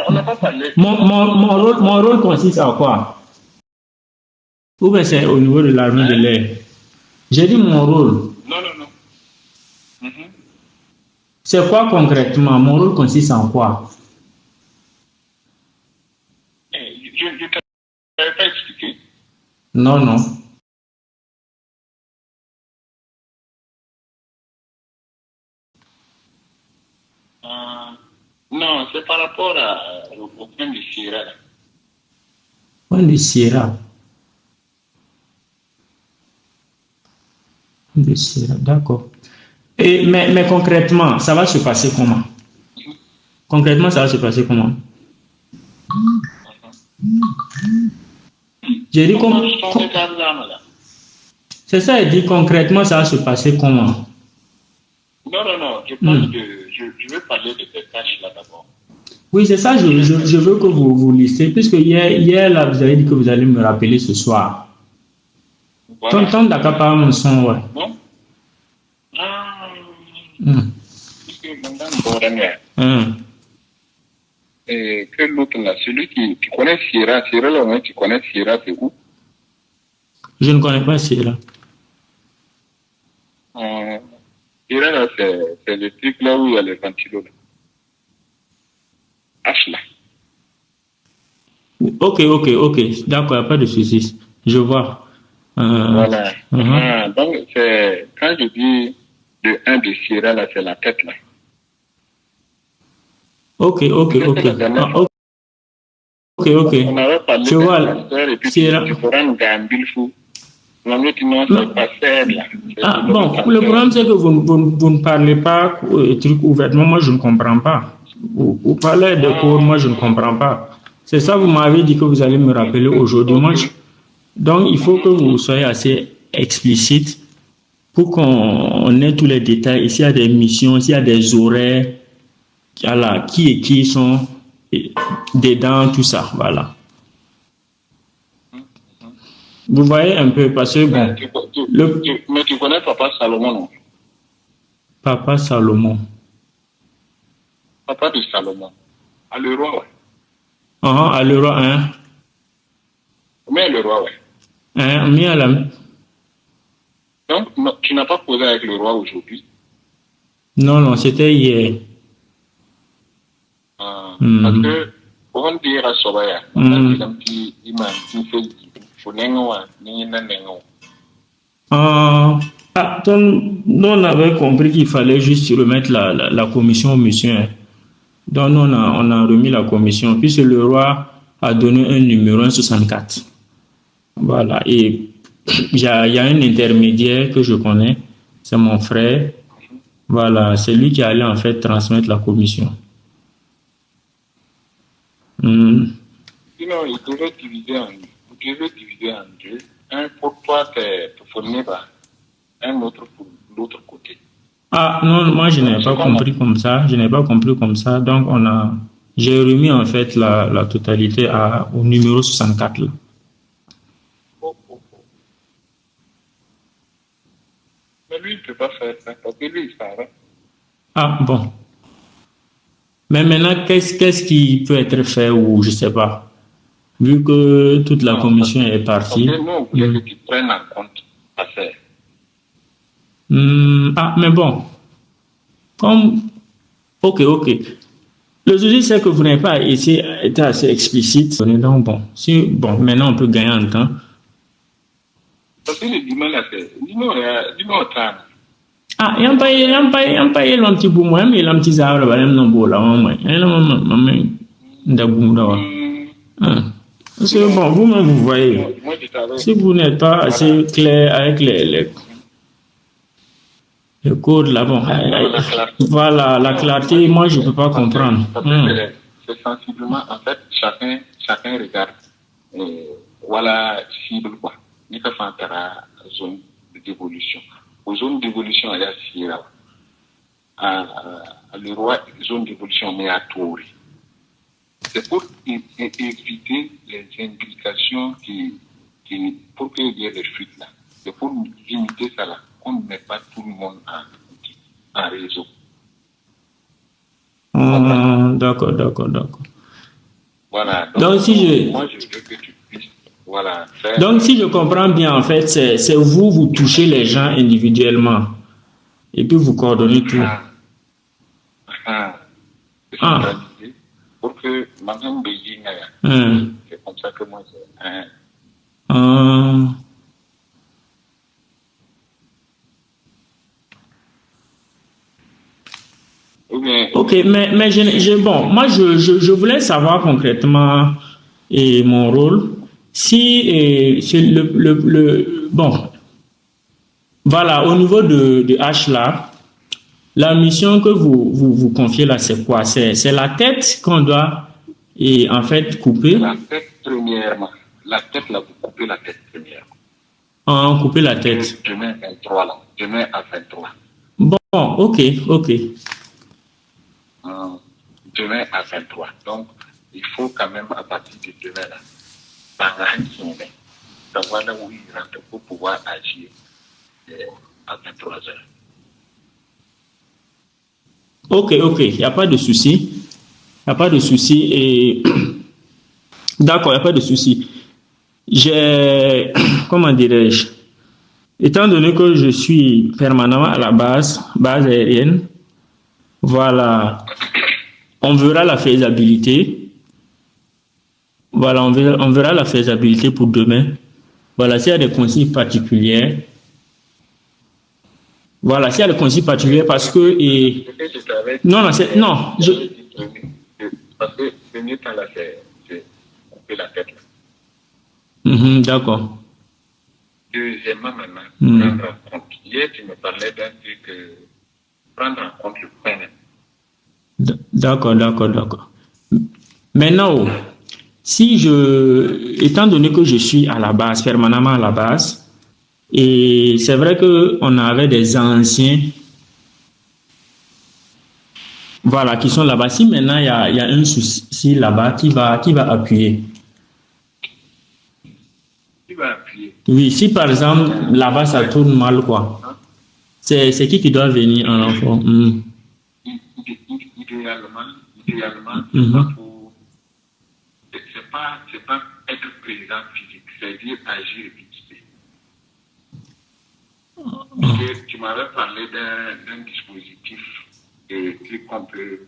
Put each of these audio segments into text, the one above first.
On n'a pas parlé. Mon rôle consiste à quoi? Ou bien c'est au niveau de l'armée de l'air? J'ai dit mon rôle. Non, non, non. Mhm. C'est quoi concrètement? Mon rôle consiste en quoi? Je ne t'avais pas expliqué. Non, non. Non, c'est par rapport au point de Sierra. Point de Sierra. De Sierra, d'accord. Mais concrètement, ça va se passer comment? Concrètement, ça va se passer comment? J'ai dit comment? C'est ça, il dit concrètement, ça va se passer comment? Non, non, non. Je veux parler de tes tâches là d'abord. Oui, c'est ça, je veux que vous listez, puisque hier là, vous avez dit que vous allez me rappeler ce soir. Voilà. Tonton Dakapa, mon son, ouais. Non? Ah. Hum. Puisque madame Boranger, et que l'autre là, celui qui connaît Sierra, là, tu connais Sierra, c'est où? Je ne connais pas Sierra. Sierra, là, c'est le truc là où il y a les ventilos. H là. Ok. D'accord, il n'y a pas de soucis. Je vois. Voilà. Donc, c'est, quand je dis le 1 de Sierra, là, c'est la tête là. Ok. Ok. On avait parlé Je vois. et puis Sierra. tu pourras nous gagner fou. Non, c'est pas faire là. Bon, le problème c'est que vous ne parlez pas truc ouvertement, moi je ne comprends pas. Vous parlez de cours, moi je ne comprends pas. C'est ça, vous m'avez dit que vous allez me rappeler aujourd'hui. Donc il faut que vous soyez assez explicite pour qu'on ait tous les détails. S'il y a des missions, s'il y a des horaires, voilà, qui et qui sont dedans, tout ça, voilà. Vous voyez un peu, parce que bon. Mais tu connais Papa Salomon, non? Papa Salomon. Papa de Salomon. À le roi, ouais. À le roi, hein? Mais le roi, ouais. Donc, non, tu n'as pas posé avec le roi aujourd'hui? Non, c'était hier. Parce que, on dirait à Sobaya, on a dit on avait compris qu'il fallait juste remettre la commission au monsieur. Donc, on a remis la commission, puisque le roi a donné un numéro 164. Voilà. Et il y a un intermédiaire que je connais, c'est mon frère. Voilà, c'est lui qui allait en fait transmettre la commission. Sinon, il devait diviser en deux. Un pour toi, pour fournir un autre pour l'autre côté. Ah non, moi je n'ai pas compris comme ça. Donc j'ai remis en fait la totalité au numéro 64 là. Mais lui, il ne peut pas faire ça, parce que lui, il s'arrête. Ah bon. Mais maintenant, qu'est-ce qui peut être fait ou je ne sais pas, vu que toute la commission est partie. Nous, on voulait que tu prennes en compte l'affaire. Mais bon, ok. Le souci, c'est que vous n'avez pas été assez explicite. Donc bon, maintenant on peut gagner en temps. Parce que le dimanche, là, c'est dis-moi au temps. Yan pa ye lon ti bu mo am lam ti zawra ba no bo la mo parce que bon, vous-même vous voyez, si vous n'êtes pas assez clair avec les codes là, bon, voilà, la clarté, moi je ne peux pas comprendre. C'est sensiblement, en fait, chacun regarde, voilà, cible quoi. Il faut faire une zone d'évolution. Aux zones d'évolution, il y a Sierra. Le roi, zone d'évolution, mais à Touri. C'est pour éviter les implications pour qu'il y ait des fuites là. C'est pour limiter ça là. On ne met pas tout le monde en réseau. D'accord. Voilà. Donc, moi, je veux que tu puisses, voilà, faire... Donc, si je comprends bien, en fait, c'est vous touchez les gens individuellement et puis vous coordonnez tout. C'est centralisé pour que Madame Beijing, c'est comme ça que moi, Ok, mais bon, moi je voulais savoir concrètement mon rôle. Si c'est bon, voilà, au niveau de H là, la mission que vous confiez là, c'est quoi? C'est la tête qu'on doit en fait couper. La tête premièrement. La tête là, vous coupez la tête premièrement. Couper la tête. Demain 23 là. Demain à 23. Bon, ok. Demain à 23. Donc, il faut quand même à partir de demain là, savoir là où il rentre pour pouvoir agir à 23 heures. Ok, il n'y a pas de souci. Et d'accord, il n'y a pas de souci. Comment dirais-je, étant donné que je suis permanemment à la base aérienne, voilà, on verra la faisabilité. Voilà, on verra la faisabilité pour demain. Voilà, s'il y a des consignes particulières. Voilà, s'il y a des consignes particulières parce que... Non. Parce que le mieux temps là, c'est couper la tête. D'accord. Deuxièmement, maintenant, prendre en compte. Hier, tu me parlais d'un truc, prendre en compte le point. D'accord. Maintenant, étant donné que je suis à la base, permanemment à la base, et c'est vrai qu'on avait des anciens, voilà, qui sont là-bas. Si maintenant il y a un souci là-bas, qui va appuyer? Qui va appuyer? Oui, si par exemple là-bas ça tourne mal, quoi. C'est qui doit venir en renfort? Idéalement, c'est pas être présent physique, c'est-à-dire agir vite. Tu m'avais parlé d'un dispositif qu'on peut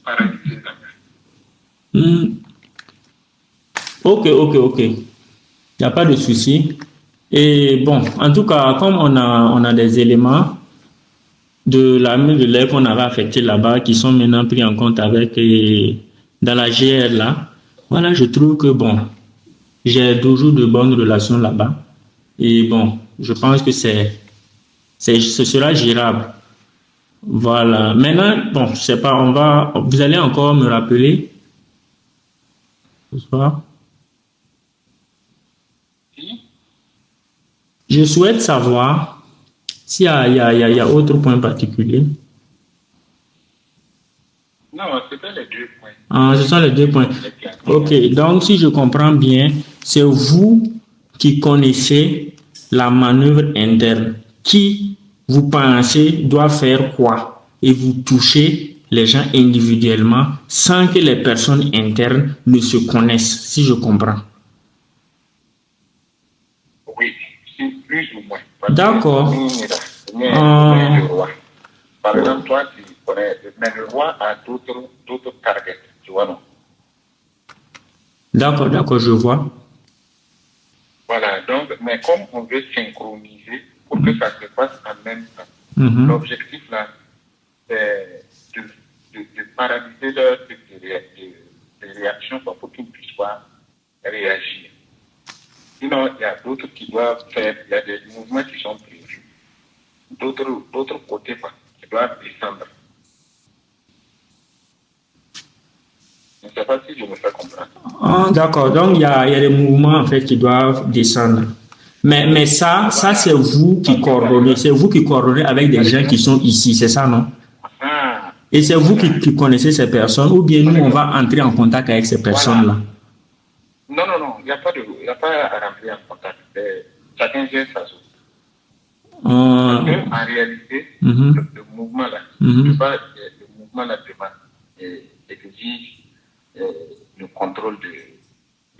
paralyser la main. Ok. Il n'y a pas de souci. Et bon, en tout cas, comme on a des éléments de l'armée de l'air qu'on avait affectés là-bas qui sont maintenant pris en compte dans la GR là, voilà, je trouve que bon, j'ai toujours de bonnes relations là-bas. Et bon, je pense que ce sera gérable. Voilà. Maintenant, bon, je sais pas, vous allez encore me rappeler ce soir? Je souhaite savoir s'il y a autre point particulier. Non, c'était les 2 points. Ce sont les 2 points. Ok, donc si je comprends bien, c'est vous qui connaissez la manœuvre interne. Qui, vous pensez, doit faire quoi? Et vous touchez les gens individuellement sans que les personnes internes ne se connaissent, si je comprends. Oui, c'est plus ou moins. D'accord. Par exemple, toi, tu connais, mais le roi a d'autres targets, tu vois, non? D'accord, je vois. Voilà, donc, mais comme on veut synchroniser pour que ça se passe en même temps, l'objectif là, c'est de paralyser leur truc de réaction pour qu'ils ne puissent pas réagir. Sinon, il y a d'autres qui doivent faire, il y a des mouvements qui sont prévus. D'autres côtés, qui doivent descendre. Je ne sais pas si je me fais comprendre. D'accord, donc il y a des mouvements en fait qui doivent descendre. Mais ça c'est vous qui coordonnez. C'est vous qui coordonnez avec des gens qui sont ici, c'est ça, non? Et c'est vous qui connaissez ces personnes ou bien nous, on va entrer en contact avec ces personnes-là? Non, il n'y a pas à rentrer en contact. Chacun gère sa chose. Parce qu'en réalité, le mouvement là, le automatiquement la demande exige le contrôle de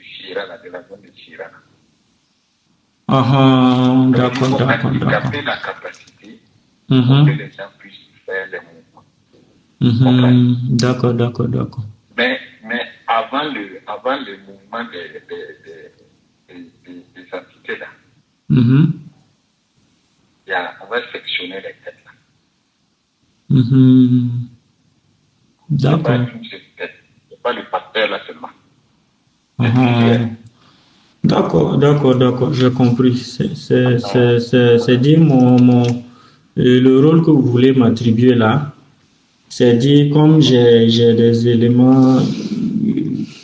Sierra, de la zone de Sierra. D'accord. Handicapé la capacité pour que les gens puissent faire les mouvements. D'accord. Mais avant le mouvement des entités là, on va sectionner les têtes là. D'accord. C'est pas le parterre là seulement. D'accord, j'ai compris. C'est dire le rôle que vous voulez m'attribuer là, c'est dire comme j'ai des éléments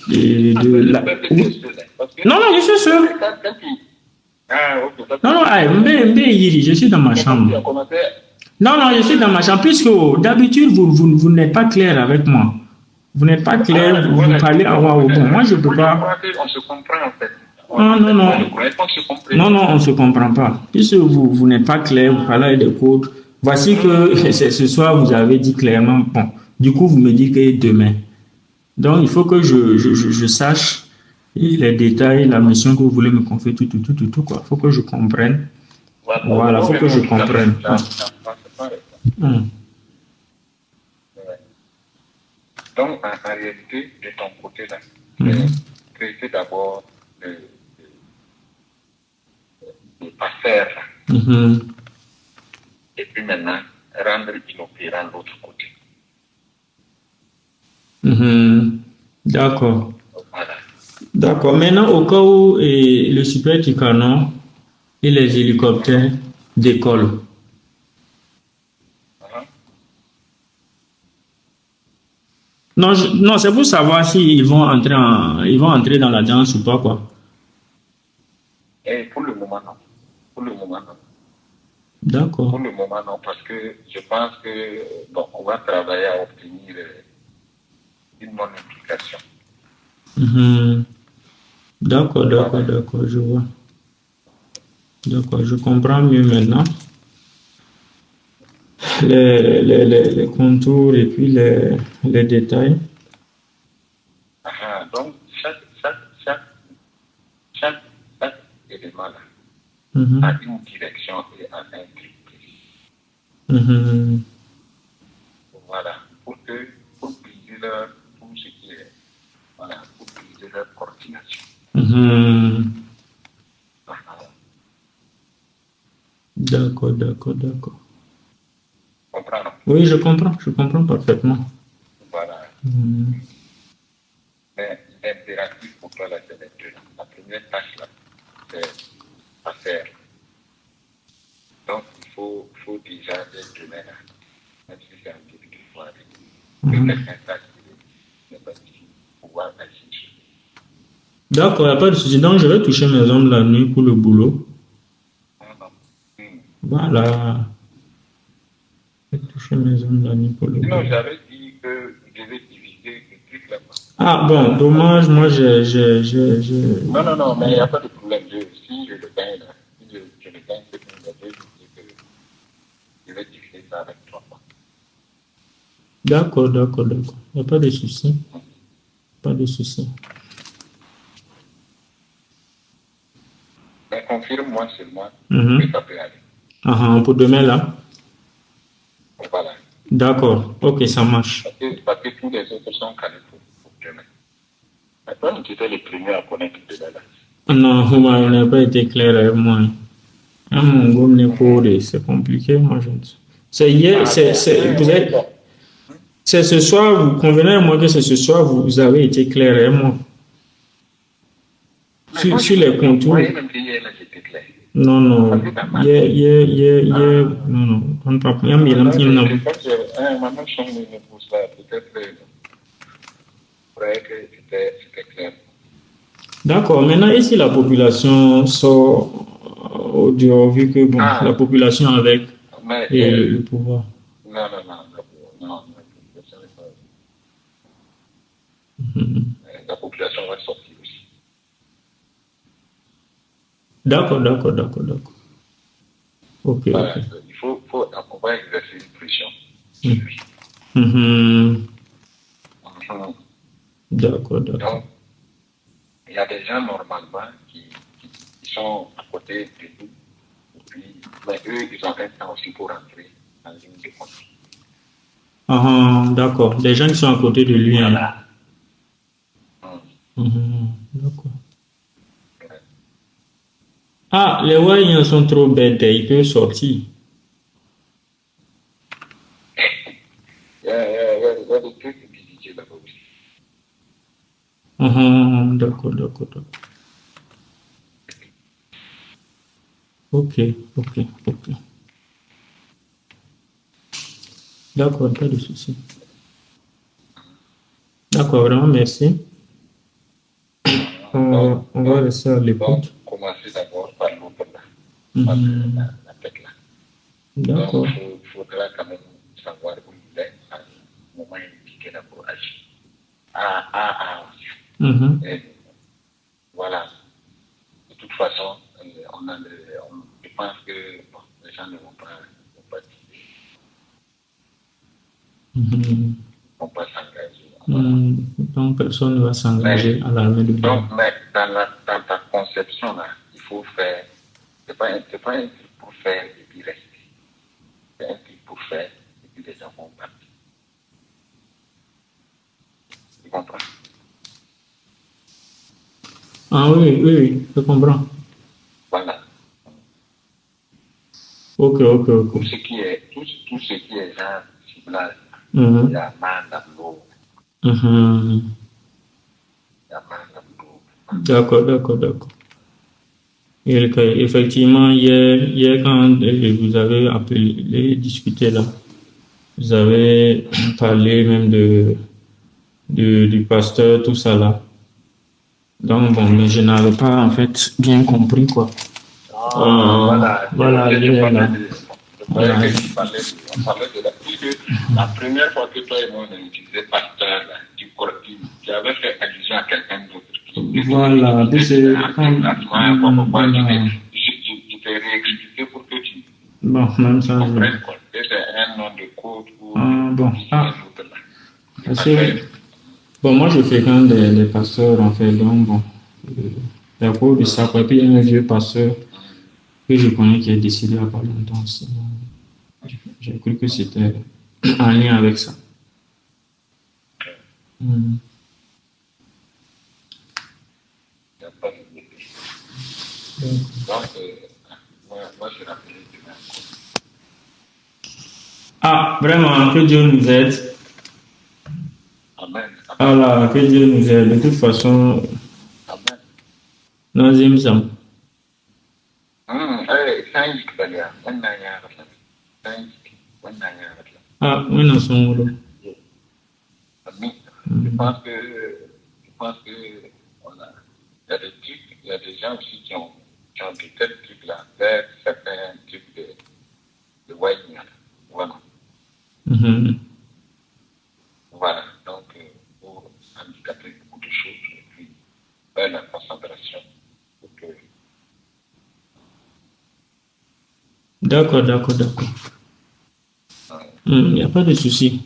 de la... Non, je suis sûr. Je suis dans ma chambre. Non, je suis dans ma chambre, puisque d'habitude, vous n'êtes pas clair avec moi. Vous n'êtes pas clair, vous parlez à moi. Bon, moi, je ne peux pas... On se comprend en fait. Non, on ne se comprend pas. Puisque vous n'êtes pas clair, vous parlez des codes. Voici que ce soir, vous avez dit clairement, bon, du coup, vous me dites que demain. Donc, il faut que je sache les détails, la mission que vous voulez me confier, tout, quoi. Il faut que je comprenne. Voilà, il faut que je comprenne. Donc, en réalité, de ton côté, là, traiter d'abord le passer, et puis maintenant, rendre inopérant l'autre côté. D'accord. Voilà. D'accord. Maintenant, au cas où le Super Tucano et les hélicoptères décollent, non, c'est pour savoir s'ils vont entrer dans la danse ou pas, quoi. Et pour le moment, non. D'accord. Pour le moment, non, parce que je pense que on va travailler à obtenir une bonne implication. D'accord, je vois. D'accord, je comprends mieux maintenant. Les contours et puis les détails. Donc, chaque élément là a une direction et a un directrice. Voilà, pour briser tout ce qui est, voilà, pour briser leur coordination. D'accord. Comprends? Oui, je comprends parfaitement. Voilà. Mais l'impératif pour toi, là, c'est les deux. La première tâche, là, c'est à faire. Donc, il faut déjà être demain, là, même si c'est un début de soirée, que quelqu'un sache qu'il n'est pas ici, pouvoir agir. D'accord, il n'y a pas de souci. Donc, je vais toucher mes hommes la nuit pour le boulot. Voilà. Je vais toucher mes hommes la nuit pour le boulot. Sinon, j'avais dit que je vais diviser le truc là-bas. Ah bon, dommage, moi Non, mais il n'y a pas de problème. Si je le gagne là, si je le gagne, c'est que je vais diviser ça avec toi. D'accord. Il n'y a pas de souci. Mais confirme-moi seulement que ça peut aller. Pour demain là? Voilà. D'accord, ok, ça marche. Parce que tous les autres sont calés pour demain. Maintenant, tu étais le premier à connaître demain là. Non, vous n'avez pas été clair avec moi. Mon gomme n'est pas, c'est compliqué, moi je ne sais. C'est hier, c'est ce soir, vous convenez à moi que c'est ce soir, vous avez été clair avec moi. Sur les contours. Non, non, on pas bien bien D'accord, maintenant, et si la population sort au dehors, vu que la population avec le pouvoir? Non. La population va sortir aussi. D'accord. Ok. Voilà, il faut on va exercer une pression. D'accord. Donc, il y a des gens normalement qui sont à côté de nous, mais eux, ils ont un temps aussi pour rentrer en ligne de compte. D'accord. Des gens qui sont à côté de lui. Voilà. D'accord. Ah, les Wayans sont trop bêtes, ils peuvent sortir. Il y a des trucs visiter là-bas aussi. D'accord. Ok. D'accord, pas de souci. D'accord, vraiment, merci. On va rester à l'écoute. Commencer d'abord par l'autre là, par la tête là. D'accord. Donc, il faudra quand même savoir où il est à un moment indiqué là pour agir. Et voilà. De toute façon, je pense que les gens ne vont pas s'engager. Donc, personne ne va s'engager à l'armée de Dieu. Donc, mais dans ta conception, là, il faut faire. C'est pas un truc pour faire et puis rester. C'est un truc pour faire et puis les gens vont partir. Tu comprends? Ah oui, je comprends. Voilà. Ok. Tout ce qui est genre ciblage, il y a main dans l'eau. D'accord. Et effectivement, hier, quand vous avez appelé, discuté là, vous avez parlé même du pasteur, tout ça là. Donc, bon, mais je n'avais pas en fait bien compris quoi. Voilà, hier là. On parlait de la première fois que toi et moi on utilisait pasteur, là, tu avais fait allusion à quelqu'un d'autre. Voilà, je t'ai réexpliqué pour que tu comprennes quoi. C'est un nom de code ou bon, moi je fréquente des pasteurs en fait, donc bon, à cause de ça, et puis un vieux pasteur que je connais qui est décédé il n'y a pas longtemps aussi. J'ai cru que c'était en lien avec ça. Moi, je rappelle demain. Ah, vraiment, que Dieu nous aide. Amen. Voilà, que Dieu nous aide. De toute façon, Amen. Nous sommes. Ah, oui, nous sommes. Je pense que voilà, il y a des gens aussi qui ont des tels trucs-là, vers certains types de wine. Voilà. Voilà, donc pour handicaper beaucoup de choses et puis faire la concentration. D'accord. Il n'y a pas de souci.